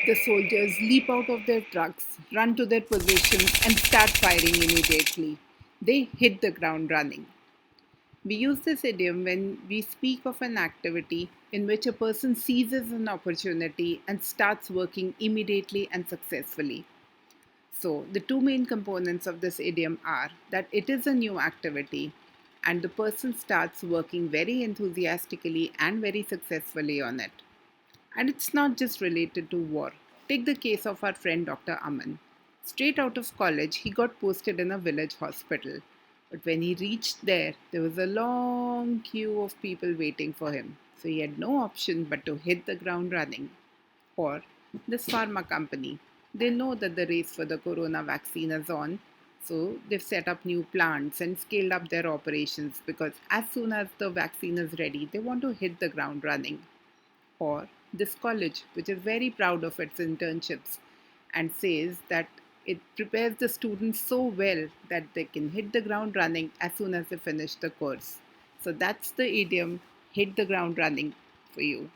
The soldiers leap out of their trucks, run to their positions, and start firing immediately. They hit the ground running. We use this idiom when we speak of an activity in which a person seizes an opportunity and starts working immediately and successfully. So, the two main components of this idiom are that it is a new activity and the person starts working very enthusiastically and very successfully on it. And it's not just related to war. Take the case of our friend Dr. Aman. Straight out of college, he got posted in a village hospital. But when he reached there, there was a long queue of people waiting for him. So he had no option but to hit the ground running. Or this pharma company. They know that the race for the corona vaccine is on. So they've set up new plants and scaled up their operations because as soon as the vaccine is ready, they want to hit the ground running. Or this college, which is very proud of its internships and says that it prepares the students so well that they can hit the ground running as soon as they finish the course. So that's the idiom hit the ground running for you.